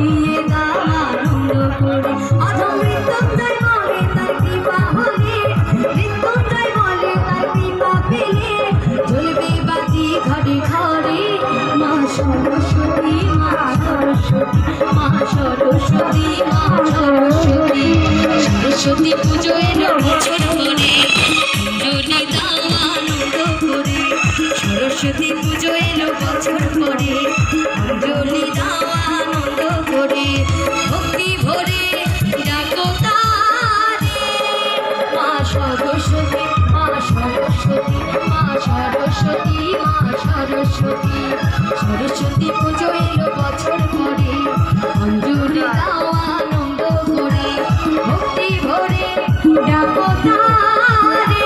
দিয়ে দাও আনন্দ করে। অধম মৃত্যুঞ্জয় বলে তার কৃপা হলে, মৃত্যুঞ্জয় বলে তার কৃপা পেলে জ্বলবে বাতি ঘরে ঘরে। মা সরস্বতী মা সরস্বতী মা সরস্বতী মা সরস্বতী। সরস্বতী পুজো এলো বছর পরে, অঞ্জলি দাও আনন্দ করে। সরস্বতী পুজো এলো বছর পরে, অঞ্জলি দাও আনন্দ করে। ভক্তি ভরে ডাকো তারে, মা সরস্বতী মা সরস্বতী মা সরস্বতী মা সরস্বতী। সরস্বতী পুজো এলো বছর পরে, অঞ্জলি দাও আনন্দ করে। ভক্তি ভরে ডাকো তারে,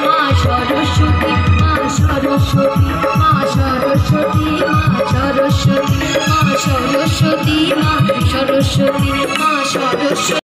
মা সরস্বতী মা সরস্বতী মা সরস্বতী মা সরস্বতী মা সরস্বতী মা সরস্বতী মা সরস্বতী।